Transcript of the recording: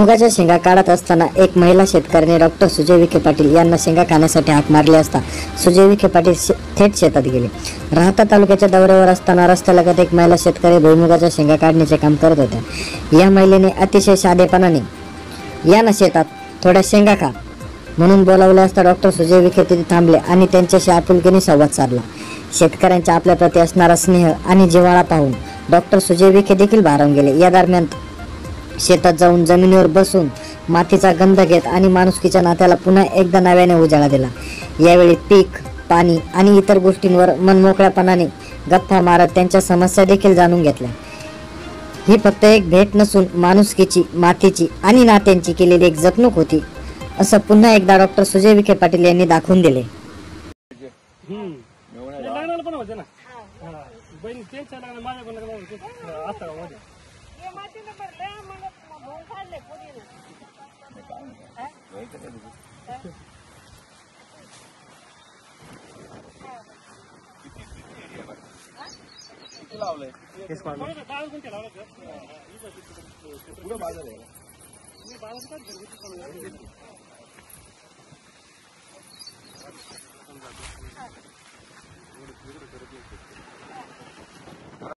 भुईमुगाच्या शेंगा काढत असताना एक महिला शेतकऱ्याने डॉक्टर सुजय विखे पाटील यांना शेंगा खाण्यासाठी हाक मारली असता सुजय विखे पाटील थेट शेतात गेले. राहता तालुक्याच्या दौऱ्यावर असताना रस्त्यालगत एक महिला शेतकरी भुईमुगाच्या शेंगा काढण्याचे काम करत होत्या. या महिलेने अतिशय साधेपणाने या ना शेतात थोड्या शेंगा खा म्हणून बोलावले असता डॉक्टर सुजय विखे तिथे थांबले आणि त्यांच्याशी आपुलकीने संवाद साधला. शेतकऱ्यांच्या आपल्या प्रती असणारा स्नेह आणि जिव्हाळा पाहून डॉक्टर सुजय विखे देखील भारावून गेले. या दरम्यान शेतात जाऊन जमिनीवर बसून मातीचा गंध घेत आणि माणुसकीच्या नात्याला पुन्हा एकदा नव्याने उजाळा दिला. यावेळी पीक, पाणी आणि इतर गोष्टींवर मनमोकळ्यापणाने गप्पा मारत त्यांच्या समस्या देखील जाणून घेतल्या. ही फक्त एक भेट नसून माणुसकीची, मातीची आणि नात्यांची केलेली एक जपणूक होती, असं पुन्हा एकदा डॉक्टर सुजय विखे पाटील यांनी दाखवून दिले. बाजार आहे.